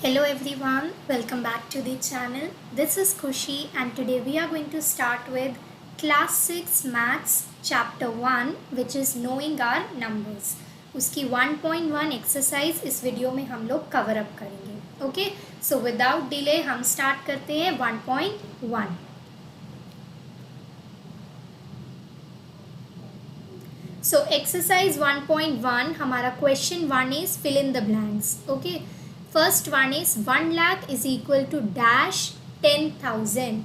Hello everyone, welcome back to the channel. This is Kushi and today we are going to start with class 6 maths chapter 1 which is knowing our numbers. उसकी 1.1 exercise इस video में हम लोग cover up करेंगे. Okay, so without delay हम start करते हैं 1.1. So exercise 1.1 हमारा question 1 is fill in the blanks. Okay, first one is 1 lakh is equal to dash 10,000.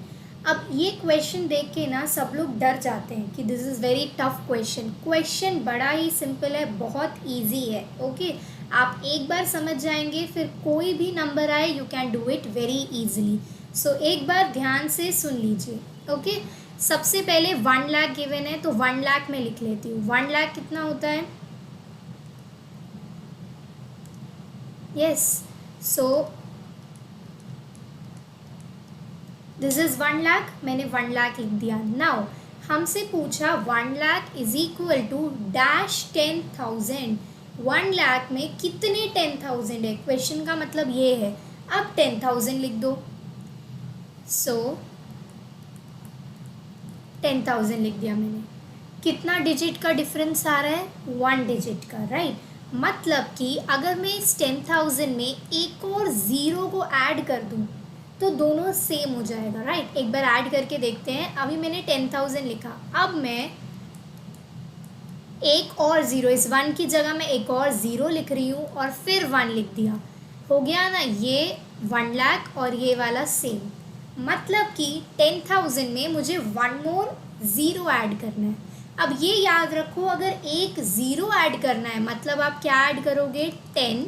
अब ये क्वेश्चन देख के ना सब लोग डर जाते हैं कि this is very tough question. Question बड़ा ही सिंपल है, बहुत इजी है. ओके, आप एक बार समझ जाएंगे फिर कोई भी नंबर आए you can do it very easily. So एक बार ध्यान से सुन लीजिए. ओके, सबसे पहले 1 लाख गिवन है तो 1 लाख में लिख लेती हूँ. 1 लाख कितना होता है? Yes, so this is 1 lakh. मैंने 1 लाख लिख दिया. नाउ हमसे पूछा 1 lakh is equal to dash 10,000. 1 lakh में कितने 10,000 है? क्वेश्चन का मतलब ये है. अब 10,000 लिख दो. सो 10,000 लिख दिया मैंने. कितना डिजिट का डिफरेंस आ रहा है? 1 डिजिट का, राइट. मतलब कि अगर मैं इस 10,000 में एक और ज़ीरो को ऐड कर दूं तो दोनों सेम हो जाएगा, राइट. एक बार ऐड करके देखते हैं. अभी मैंने 10,000 लिखा, अब मैं एक और ज़ीरो, इस 1 की जगह मैं एक और ज़ीरो लिख रही हूँ और फिर 1 लिख दिया. हो गया ना, ये 1 लाख और ये वाला सेम. मतलब कि 10,000 में मुझे 1 मोर ज़ीरो ऐड करना है. अब ये याद रखो, अगर एक ज़ीरो ऐड करना है मतलब आप क्या ऐड करोगे? 10.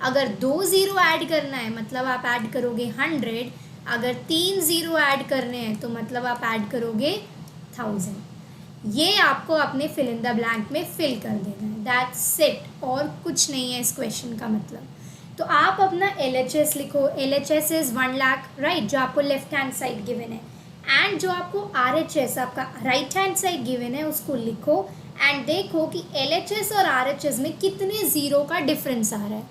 अगर 2 ज़ीरो ऐड करना है मतलब आप ऐड करोगे 100. अगर 3 ज़ीरो ऐड करने हैं तो मतलब आप ऐड करोगे 1000. ये आपको अपने फिल इन द ब्लैंक में फिल कर देना है. दैट्स इट, और कुछ नहीं है इस क्वेश्चन का मतलब. तो आप अपना LHS लिखो. LHS इज़ 1 लाख, राइट, जो आपको लेफ्ट हैंड साइड गिवन है. एंड जो आपको RHS आपका राइट हैंड साइड गिवन है उसको लिखो. एंड देखो कि LHS और RHS में कितने ज़ीरो का डिफरेंस आ रहा है.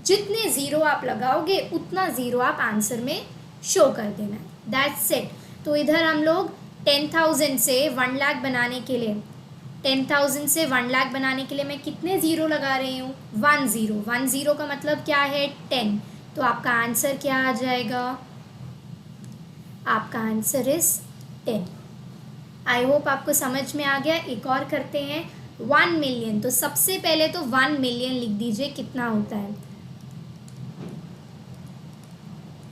जितने ज़ीरो आप लगाओगे उतना ज़ीरो आप आंसर में शो कर देना है. That's it. तो इधर हम लोग 10,000 से 1 लाख बनाने के लिए 10,000 से 1 लाख बनाने के लिए मैं कितने ज़ीरो लगा रही हूँ? 1 ज़ीरो. 1 ज़ीरो का मतलब क्या है? 10. तो आपका आंसर क्या आ जाएगा? आपका आंसर इज 10. आई होप आपको समझ में आ गया. एक और करते हैं. 1 मिलियन. तो सबसे पहले तो 1 मिलियन लिख दीजिए कितना होता है.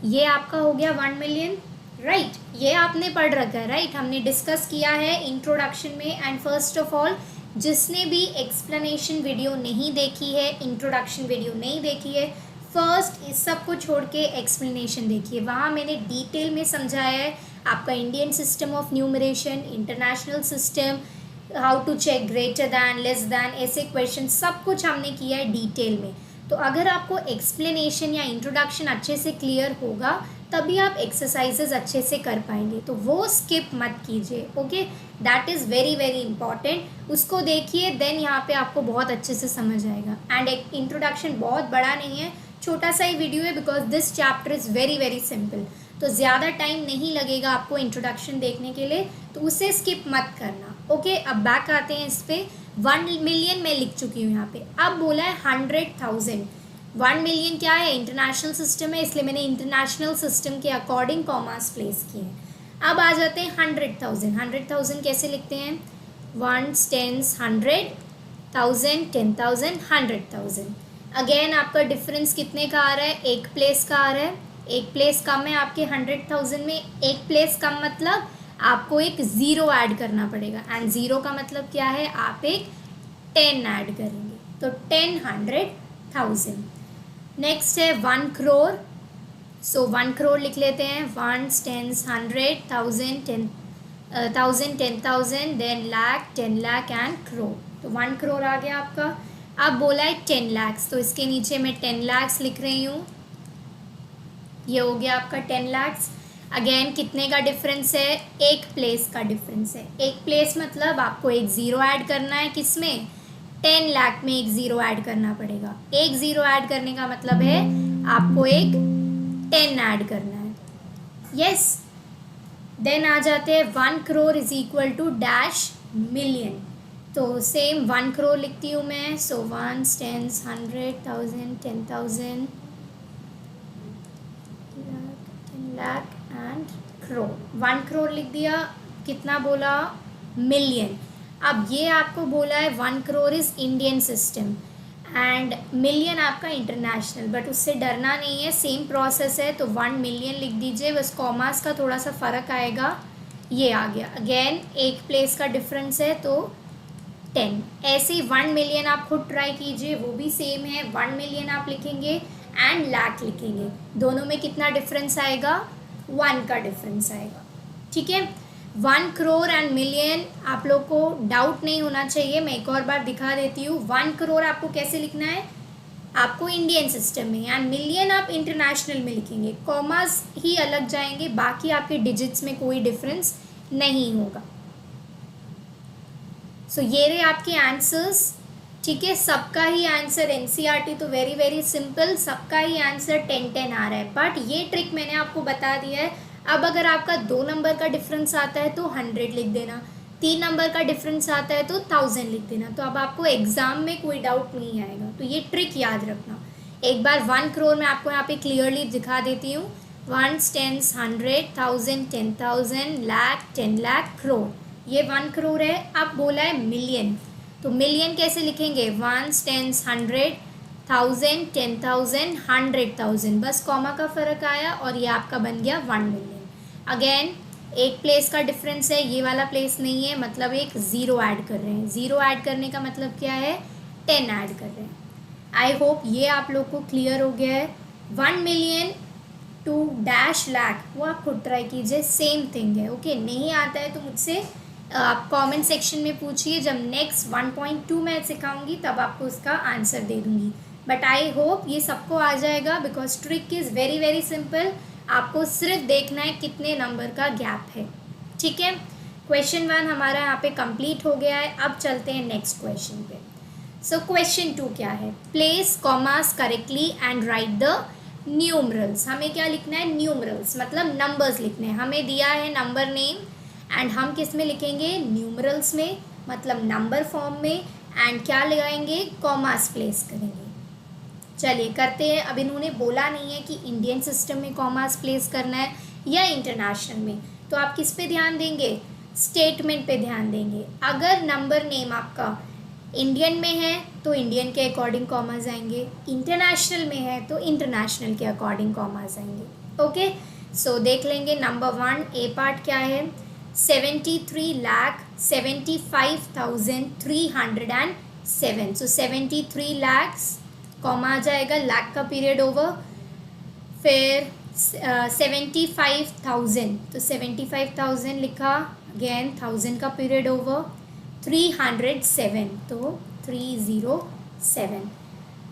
ये आपका हो गया 1 मिलियन, राइट. ये आपने पढ़ रखा है, राइट. हमने डिस्कस किया है इंट्रोडक्शन में. एंड फर्स्ट ऑफ ऑल जिसने भी एक्सप्लेनेशन वीडियो नहीं देखी है, इंट्रोडक्शन वीडियो नहीं देखी है, फर्स्ट इस सब को छोड़ के एक्सप्लेनेशन देखिए. वहाँ मैंने डिटेल में समझाया है आपका Indian system of numeration, international system, how to check greater than, less than, ऐसे क्वेश्चन सब कुछ हमने किया है डिटेल में. तो अगर आपको एक्सप्लेनेशन या इंट्रोडक्शन अच्छे से क्लियर होगा तभी आप एक्सरसाइजेज अच्छे से कर पाएंगे. तो वो स्किप मत कीजिए. Okay, that is very very important. उसको देखिए, देन यहाँ पे आपको बहुत अच्छे से समझ आएगा. एंड एक इंट्रोडक्शन बहुत बड़ा नहीं है, छोटा सा ही वीडियो है because this chapter is very very simple. तो ज़्यादा टाइम नहीं लगेगा आपको इंट्रोडक्शन देखने के लिए, तो उसे स्किप मत करना. ओके, अब बैक आते हैं इस पर. 1 मिलियन मैं लिख चुकी हूँ यहाँ पे. अब बोला है 100,000. 1 मिलियन क्या है? इंटरनेशनल सिस्टम है, इसलिए मैंने इंटरनेशनल सिस्टम के अकॉर्डिंग कॉमास प्लेस किए हैं. अब आ जाते हैं 100,000. 100,000 कैसे लिखते हैं? 1s, 10s, 100,000, 10,000, 100,000. अगेन आपका डिफरेंस कितने का आ रहा है? एक प्लेस का आ रहा है. एक प्लेस कम है आपके 100,000 में. एक प्लेस कम मतलब आपको एक ज़ीरो ऐड करना पड़ेगा. एंड ज़ीरो का मतलब क्या है? आप एक 10 ऐड करेंगे. तो 10 100,000. नेक्स्ट है 1 करोड़. सो 1 करोड़ लिख लेते हैं. 1s, 10s, 100,000, 10,000, then lakh, 10 lakh and crore. तो 1 करोड़ आ गया आपका. अब बोला है 10 लाख्स, तो इसके नीचे मैं 10 लाख्स लिख रही हूँ. ये हो गया आपका 10 लाख्स. अगेन कितने का डिफरेंस है? एक प्लेस का डिफरेंस है. एक प्लेस मतलब आपको एक ज़ीरो ऐड करना है. किस में? 10 लाख में एक ज़ीरो ऐड करना पड़ेगा. एक ज़ीरो ऐड करने का मतलब है आपको एक 10 ऐड करना है। यस, देन आ जाते हैं 1 crore is equal to dash million. तो सेम 1 करोड़ लिखती हूँ मैं। So 1, 10, 100, 1000, 10,000, lakh and crore. 1 करोड़ लिख दिया। कितना बोला? मिलियन। अब ये आपको बोला है 1 crore is Indian system and million आपका इंटरनेशनल, बट उससे डरना नहीं है, सेम प्रोसेस है। तो 1 मिलियन लिख दीजिए, बस कॉमास का थोड़ा सा फ़र्क आएगा। ये आ गया, अगेन एक प्लेस का डिफरेंस है तो 10। ऐसे ही 1 मिलियन आप खुद ट्राई कीजिए, वो भी सेम है। 1 मिलियन आप लिखेंगे एंड लाख लिखेंगे, दोनों में कितना डिफरेंस आएगा? 1 का डिफरेंस आएगा। ठीक है, 1 करोड़ एंड मिलियन आप लोग को डाउट नहीं होना चाहिए। मैं एक और बार दिखा देती हूँ। 1 करोड़ आपको कैसे लिखना है? आपको इंडियन सिस्टम में, एंड मिलियन आप इंटरनेशनल में लिखेंगे। कॉमास ही अलग जाएंगे, बाकी आपके डिजिट्स में कोई डिफरेंस नहीं होगा। सो ये रहे आपके आंसर्स। ठीक है, सबका ही आंसर एनसीईआरटी तो वेरी वेरी सिंपल, सबका ही आंसर 10-10 आ रहा है। बट ये ट्रिक मैंने आपको बता दिया है। अब अगर आपका 2 नंबर का डिफरेंस आता है तो 100 लिख देना, 3 नंबर का डिफरेंस आता है तो 1000 लिख देना। तो अब आपको एग्जाम में कोई डाउट नहीं आएगा। तो ये ट्रिक याद रखना। एक बार 1 करोड़ मैं आपको यहाँ पे क्लियरली दिखा देती हूँ। 1, 10, 100, 1000, 10,000, लाख, 10 लाख, करोड़। ये 1 करोड़ है। अब बोला है मिलियन, तो मिलियन कैसे लिखेंगे? 1, 10, 100, 1000, 10,000, 100,000, बस कॉमा का फ़र्क आया और ये आपका बन गया 1 मिलियन। अगेन एक प्लेस का डिफरेंस है, ये वाला प्लेस नहीं है, मतलब एक ज़ीरो ऐड कर रहे हैं। ज़ीरो ऐड करने का मतलब क्या है? 10 ऐड कर रहे हैं। आई होप ये आप लोग को क्लियर हो गया है। 1 मिलियन टू डैश लाख वो आप खुद ट्राई कीजिए, सेम थिंग है। ओके, नहीं आता है तो मुझसे आप कमेंट सेक्शन में पूछिए। जब नेक्स्ट 1.2 मैं सिखाऊंगी तब आपको उसका आंसर दे दूंगी। बट आई होप ये सबको आ जाएगा, because trick is very very simple. आपको सिर्फ देखना है कितने नंबर का गैप है। ठीक है, क्वेश्चन 1 हमारा यहाँ पे कंप्लीट हो गया है। अब चलते हैं नेक्स्ट क्वेश्चन पे। सो क्वेश्चन 2 क्या है? Place commas correctly and write the numerals. हमें क्या लिखना है? न्यूमरल्स, मतलब नंबर्स लिखने हैं। हमें दिया है नंबर नेम एंड हम किस में लिखेंगे? न्यूमरल्स में, मतलब नंबर फॉर्म में। एंड क्या लगाएंगे? कॉमास प्लेस करेंगे। चलिए करते हैं। अब इन्होंने बोला नहीं है कि इंडियन सिस्टम में कॉमास प्लेस करना है या इंटरनेशनल में, तो आप किस पे ध्यान देंगे? स्टेटमेंट पे ध्यान देंगे। अगर नंबर नेम आपका इंडियन में है तो इंडियन के अकॉर्डिंग कॉमास आएंगे, इंटरनेशनल में है तो इंटरनेशनल के अकॉर्डिंग कॉमास आएंगे। ओके, सो देख लेंगे। नंबर 1 ए पार्ट क्या है? 73,75,307। सो 73 lakhs कॉमा आ जाएगा, लाख का पीरियड ओवर। फिर 75,000 तो 75,000 लिखा, अगेन 1000 का पीरियड ओवर। 307 तो 307।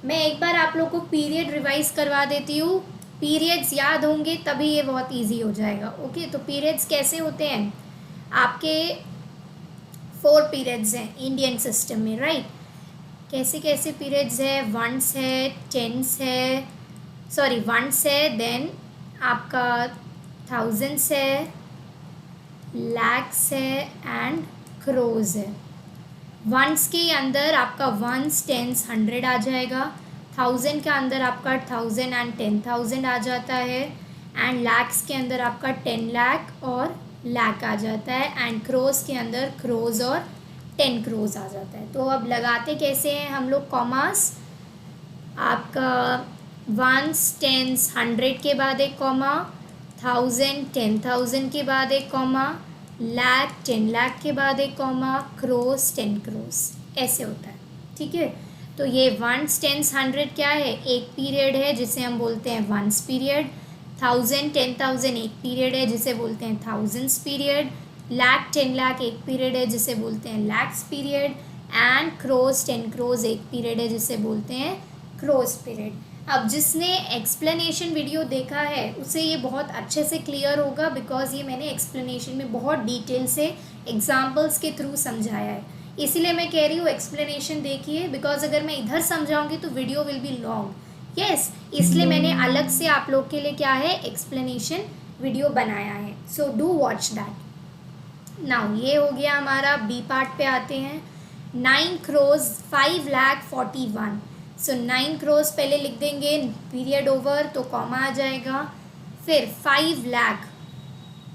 मैं एक बार आप लोग को पीरियड रिवाइज करवा देती हूँ। पीरियड्स याद होंगे तभी ये बहुत इजी हो जाएगा। ओके, तो पीरियड्स कैसे होते हैं? आपके 4 पीरियड्स हैं इंडियन सिस्टम में, राइट? कैसे कैसे पीरियड्स है? वंस है, टेंस है, सॉरी वंस है, देन आपका थाउजेंड्स है, लैक्स है एंड क्रोज है। वंस के अंदर आपका वंस, टेंस, 100 आ जाएगा। 1000 के अंदर आपका 1000 एंड 10,000 आ जाता है। एंड लैक्स के अंदर आपका 10 लाख और लाख आ जाता है। एंड क्रोज के अंदर क्रोज और 10 क्रोज आ जाता है। तो अब लगाते कैसे हैं हम लोग कॉमास? आपका वंस, टेंस, 100 के बाद एक कॉमा, 1000, 10,000 के बाद एक कॉमा, लाख, 10 लाख के बाद एक कॉमा, क्रोस, 10 क्रोस, ऐसे होता है। ठीक है, तो ये वंस, टेंस, 100 क्या है? एक पीरियड है जिसे हम बोलते हैं वंस पीरियड। 1000, 10,000 एक पीरियड है जिसे बोलते हैं थाउजेंड्स पीरियड। लाख, 10 लाख एक पीरियड है जिसे बोलते हैं lakhs period. And cross, 10 cross एक पीरियड है जिसे बोलते हैं क्रोस पीरियड। अब जिसने एक्सप्लेनेशन वीडियो देखा है उसे ये बहुत अच्छे से क्लियर होगा, बिकॉज ये मैंने एक्सप्लेनेशन में बहुत डिटेल से एग्जाम्पल्स के थ्रू समझाया है। इसीलिए मैं कह रही हूँ एक्सप्लेनेशन देखिए, बिकॉज अगर मैं इधर समझाऊंगी तो video will be long. Yes, इसलिए मैंने अलग से आप लोग के लिए क्या है एक्सप्लेनेशन वीडियो बनाया है, so do watch that. Now ये हो गया हमारा। बी पार्ट पे आते हैं। 9,05,41,। सो 9 crores पहले लिख देंगे, पीरियड ओवर तो कॉमा आ जाएगा। फिर 5 लाख,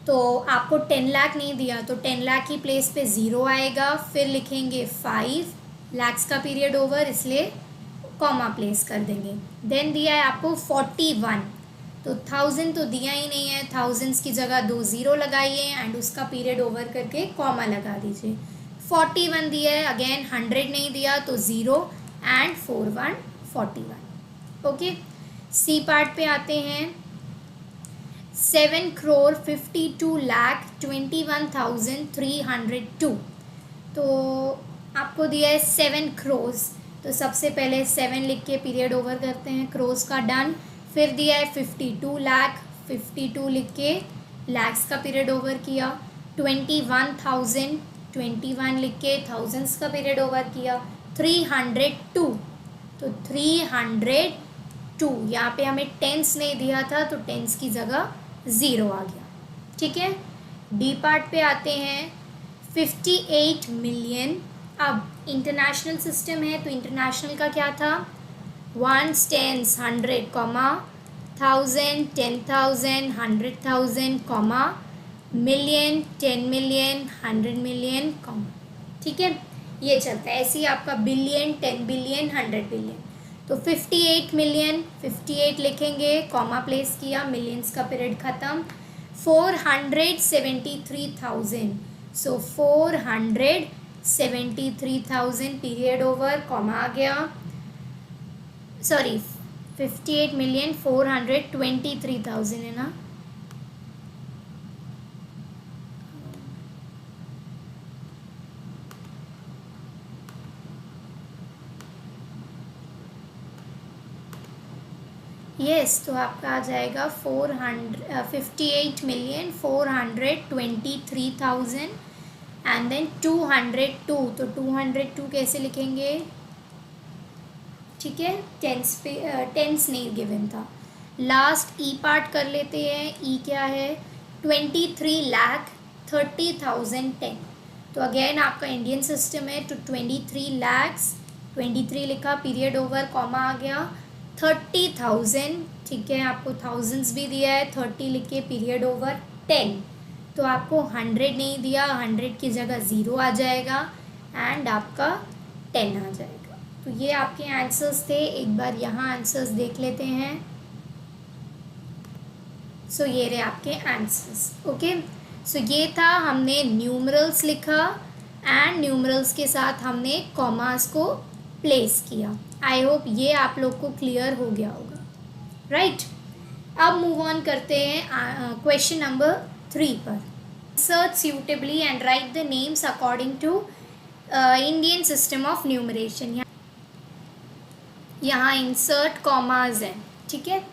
तो आपको 10 लाख नहीं दिया तो 10 लाख की प्लेस पे ज़ीरो आएगा। फिर लिखेंगे 5 lakhs का पीरियड ओवर, इसलिए कॉमा प्लेस कर देंगे। देन दिया है आपको 41, तो 1000 तो दिया ही नहीं है, थाउजेंड्स की जगह 2 ज़ीरो लगाइए एंड उसका पीरियड ओवर करके कॉमा लगा दीजिए। 41 दिया है, अगेन 100 नहीं दिया तो zero and 41 41। Okay, C part पे आते हैं। 7,52,21,302। तो आपको दिया है 7 crores, तो सबसे पहले 7 लिख के पीरियड ओवर करते हैं, क्रोस का डन। फिर दिया है 52 लाख, 52 लिख के लैक्स का पीरियड ओवर किया। 21,000, 21 लिख के थाउजेंड्स का पीरियड ओवर किया। 302, तो 302, यहाँ पे हमें टेंस नहीं दिया था तो टेंस की जगह ज़ीरो आ गया। ठीक है, डी पार्ट पे आते हैं। 58 मिलियन। अब इंटरनेशनल सिस्टम है तो इंटरनेशनल का क्या था, 1s, 10s, 100, comma 1000, 10,000, 100,000, comma million, 10 million, 100 million, comma. ठीक है, ये चलता है ऐसे ही आपका बिलियन, 10 बिलियन, 100 बिलियन। तो 58 मिलियन, 58 लिखेंगे, कॉमा प्लेस किया, मिलियंस का पीरियड ख़त्म। 473,000, सो 473,000 पीरियड ओवर, कॉमा आ गया। सॉरी, 58,423,000 है ना। यस, तो आपका आ जाएगा 58,423,000 एंड देन 202, तो 202 कैसे लिखेंगे। ठीक है, टेंस नहीं गिवन था। लास्ट ई पार्ट कर लेते हैं। ई क्या है, 23,30,10। तो अगेन आपका इंडियन सिस्टम है, तो 23 lakhs, 23 लिखा, पीरियड ओवर, कॉमा आ गया। 30,000, ठीक है, आपको थाउजेंड्स भी दिया है, 30 लिख के पीरियड ओवर 10, तो आपको 100 नहीं दिया, 100 की जगह ज़ीरो आ जाएगा एंड आपका 10 आ जाएगा। तो ये आपके आंसर्स थे। एक बार यहाँ आंसर्स देख लेते हैं। सो ये रहे आपके आंसर्स। ओके, सो ये था, हमने न्यूमरल्स लिखा एंड न्यूमरल्स के साथ हमने कॉमास को प्लेस किया। आई होप ये आप लोग को क्लियर हो गया होगा, राइट। अब मूव ऑन करते हैं क्वेश्चन नंबर 3 पर। Search suitably and write the names according to Indian system of numeration. यहाँ इंसर्ट कॉमाज है, ठीक है।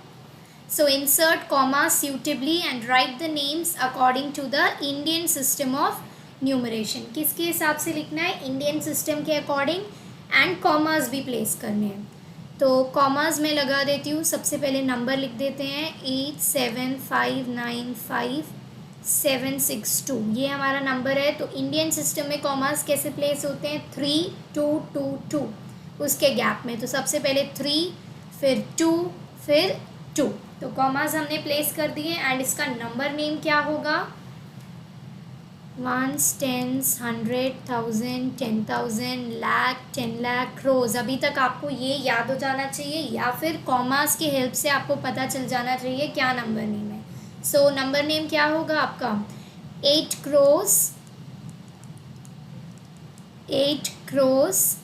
So insert comma suitably and write the names according to the Indian system of numeration. किसके हिसाब से लिखना है, इंडियन सिस्टम के अकॉर्डिंग, एंड कॉमास भी प्लेस करने हैं। तो कॉमास में लगा देती हूँ। सबसे पहले नंबर लिख देते हैं 87595762, ये हमारा नंबर है। तो इंडियन सिस्टम में कॉमास कैसे प्लेस होते हैं, 3 2 2 2 उसके गैप में। तो सबसे पहले 3, फिर 2, फिर 2, तो कॉमास हमने प्लेस कर दिए एंड इसका नंबर नेम क्या होगा, 1s, 10s, 100, 1000, 10,000, lakh, 10 lakh, crows. अभी तक आपको ये याद हो जाना चाहिए या फिर कॉमास की हेल्प से आपको पता चल जाना चाहिए क्या नंबर नेम है। सो नंबर नेम क्या होगा आपका, 8 crores, 8 crores,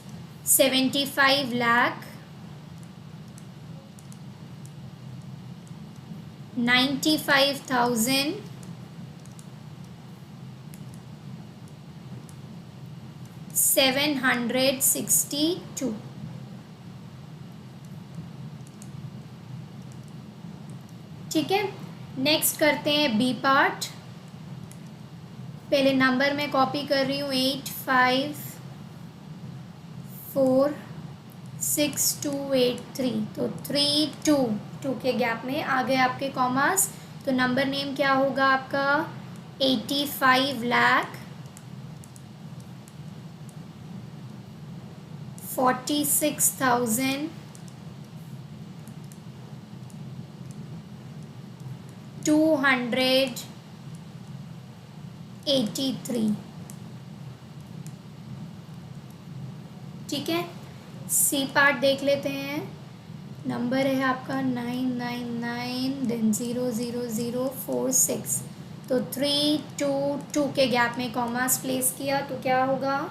75 lakh, 95,000, 762। ठीक है, नेक्स्ट करते हैं बी पार्ट। पहले नंबर में कॉपी कर रही हूँ, 8 5 4 6283, तो 3 2 2 के गैप में आ गए आपके कॉमास। तो नंबर नेम क्या होगा आपका 85,46,283। ठीक है, सी पार्ट देख लेते हैं। नंबर है आपका 999 देन 00046। तो 3 2 2 के गैप में कॉमास प्लेस किया तो क्या होगा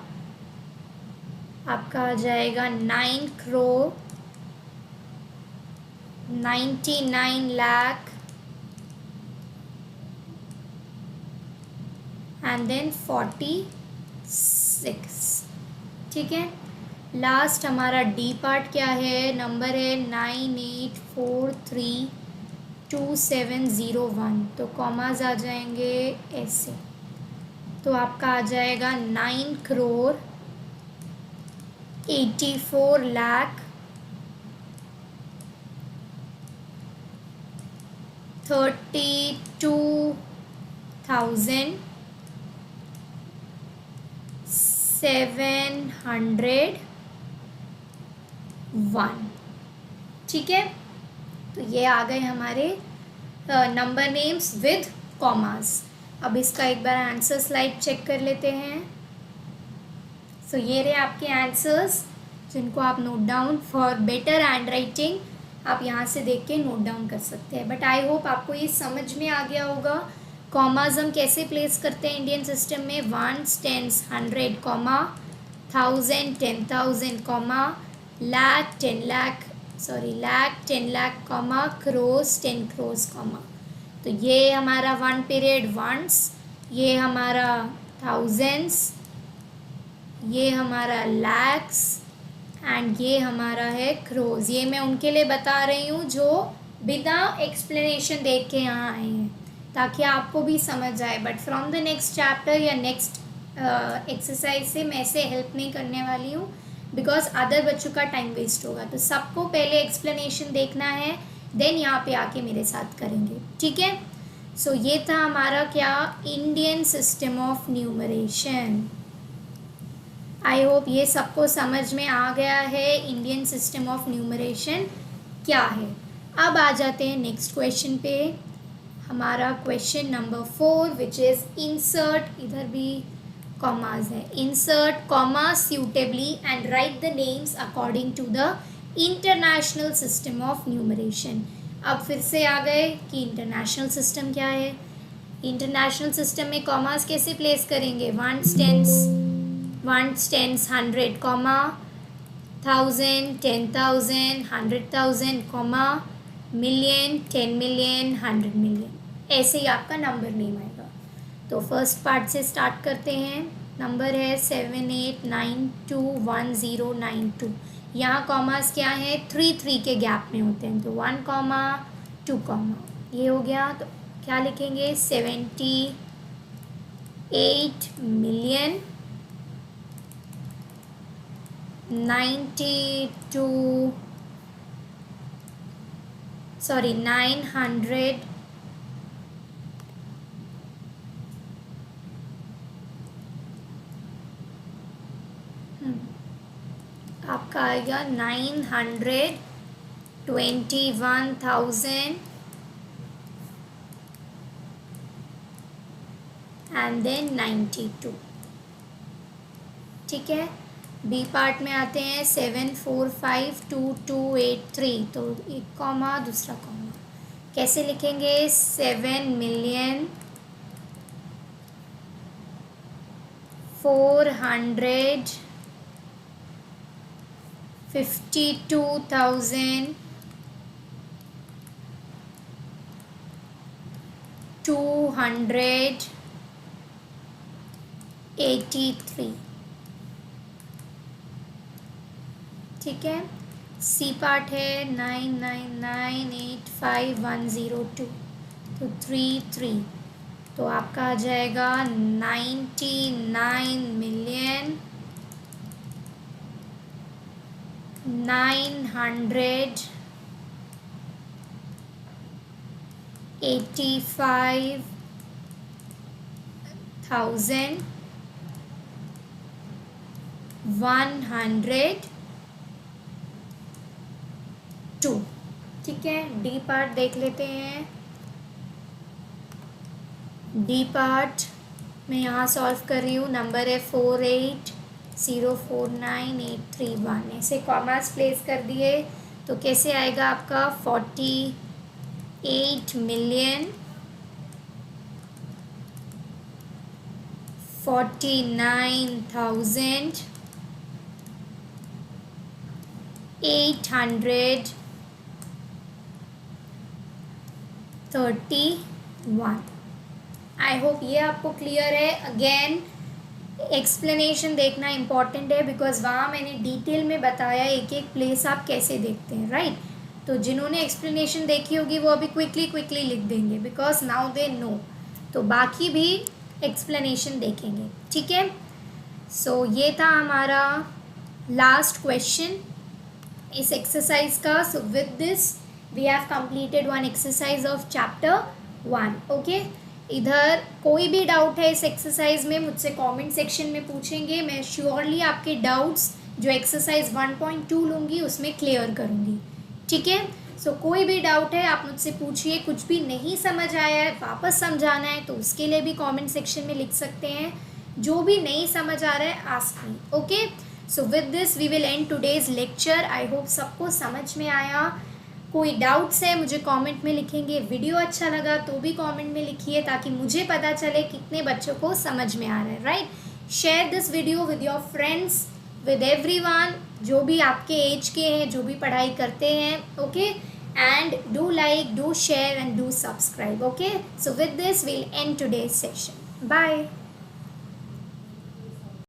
आपका आ जाएगा 9,99,00,000 एंड देन 46। ठीक है, लास्ट हमारा डी पार्ट क्या है, नंबर है 98432701। तो कॉमाज आ जाएंगे ऐसे, तो आपका आ जाएगा 9,84,32,701। ठीक है, तो ये आ गए हमारे नंबर नेम्स विद कॉमास। अब इसका एक बार आंसर स्लाइड चेक कर लेते हैं। सो ये रहे आपके आंसर्स जिनको आप note down for better hand writing आप यहाँ से देख के नोट डाउन कर सकते हैं। बट आई होप आपको ये समझ में आ गया होगा कॉमाज हम कैसे प्लेस करते हैं इंडियन सिस्टम में। 1s 10s 100 comma, 1000 10,000 comma, lakh 10 lakh 10 lakh comma, crores 10 crores comma. तो ये हमारा 1 पीरियड वंस, ये हमारा थाउजेंड्स, ये हमारा लैक्स एंड ये हमारा है क्रोज। ये मैं उनके लिए बता रही हूँ जो बिना एक्सप्लेनेशन देख के यहाँ आए हैं ताकि आपको भी समझ आए। But from the next chapter या नेक्स्ट एक्सरसाइज से मैं ऐसे हेल्प नहीं करने वाली हूँ बिकॉज अदर बच्चों का टाइम वेस्ट होगा। तो सबको पहले एक्सप्लेनेशन देखना है देन यहाँ पे आके मेरे साथ करेंगे। ठीक है, सो ये था हमारा क्या Indian system of numeration. I hope ये सबको समझ में आ गया है इंडियन सिस्टम ऑफ न्यूमरेशन क्या है। अब आ जाते हैं नेक्स्ट क्वेश्चन पे। हमारा question number 4 which is insert, इधर भी कॉमास है, insert comma suitably and write the names according to the international system of numeration. अब फिर से आ गए कि इंटरनेशनल सिस्टम क्या है। इंटरनेशनल सिस्टम में कॉमास कैसे प्लेस करेंगे, 1s 10s 100 comma, 1000 10,000 100,000 comma, million 10 million 100 million, ऐसे ही आपका नंबर नेम आएगा। तो फर्स्ट पार्ट से स्टार्ट करते हैं। नंबर है 78921092। यहाँ कॉमास क्या है 3 के गैप में होते हैं, तो 1 कॉमा 2 कॉमा, ये हो गया। तो क्या लिखेंगे 78 मिलियन 900 आपका आएगा 921,000 एंड देन 92। ठीक है, बी पार्ट में आते हैं 7452283। तो एक कॉमा दूसरा कॉमा, कैसे लिखेंगे 7,452,283। ठीक है, सी पार्ट है 999,85,102। तो 3 तो आपका आ जाएगा 99 मिलियन 985,102। ठीक है, डी पार्ट देख लेते हैं। डी पार्ट मैं यहाँ सॉल्व कर रही हूँ। नंबर है 48049831। ऐसे कॉमास प्लेस कर दिए तो कैसे आएगा आपका 48,831। आई होप ये आपको क्लियर है। अगेन एक्सप्लेनेशन देखना इम्पॉर्टेंट है बिकॉज वहाँ मैंने डिटेल में बताया एक एक प्लेस आप कैसे देखते हैं, राइट। तो जिन्होंने एक्सप्लेनेशन देखी होगी वो अभी क्विकली लिख देंगे बिकॉज नाउ दे नो। तो बाकी भी एक्सप्लेनेशन देखेंगे, ठीक है। सो ये था हमारा लास्ट क्वेश्चन इस एक्सरसाइज का। So with this we have completed one exercise of chapter 1। Okay, इधर कोई भी डाउट है इस एक्सरसाइज में मुझसे कमेंट सेक्शन में पूछेंगे। मैं श्योरली आपके डाउट्स जो एक्सरसाइज 1.2 लूँगी उसमें क्लियर करूँगी, ठीक है। सो कोई भी डाउट है आप मुझसे पूछिए। कुछ भी नहीं समझ आया है, वापस समझाना है तो उसके लिए भी कमेंट सेक्शन में लिख सकते हैं। जो भी नहीं समझ आ रहा है ask me, okay. So with this we will end today's lecture. I hope सबको समझ में आया। कोई डाउट्स है मुझे कमेंट में लिखेंगे। वीडियो अच्छा लगा तो भी कमेंट में लिखिए ताकि मुझे पता चले कितने बच्चों को समझ में आ रहा है, right. Share this video with your friends, with everyone जो भी आपके एज के हैं, जो भी पढ़ाई करते हैं, okay. And do like, do share and do subscribe, okay. So with this we'll end today's session. Bye.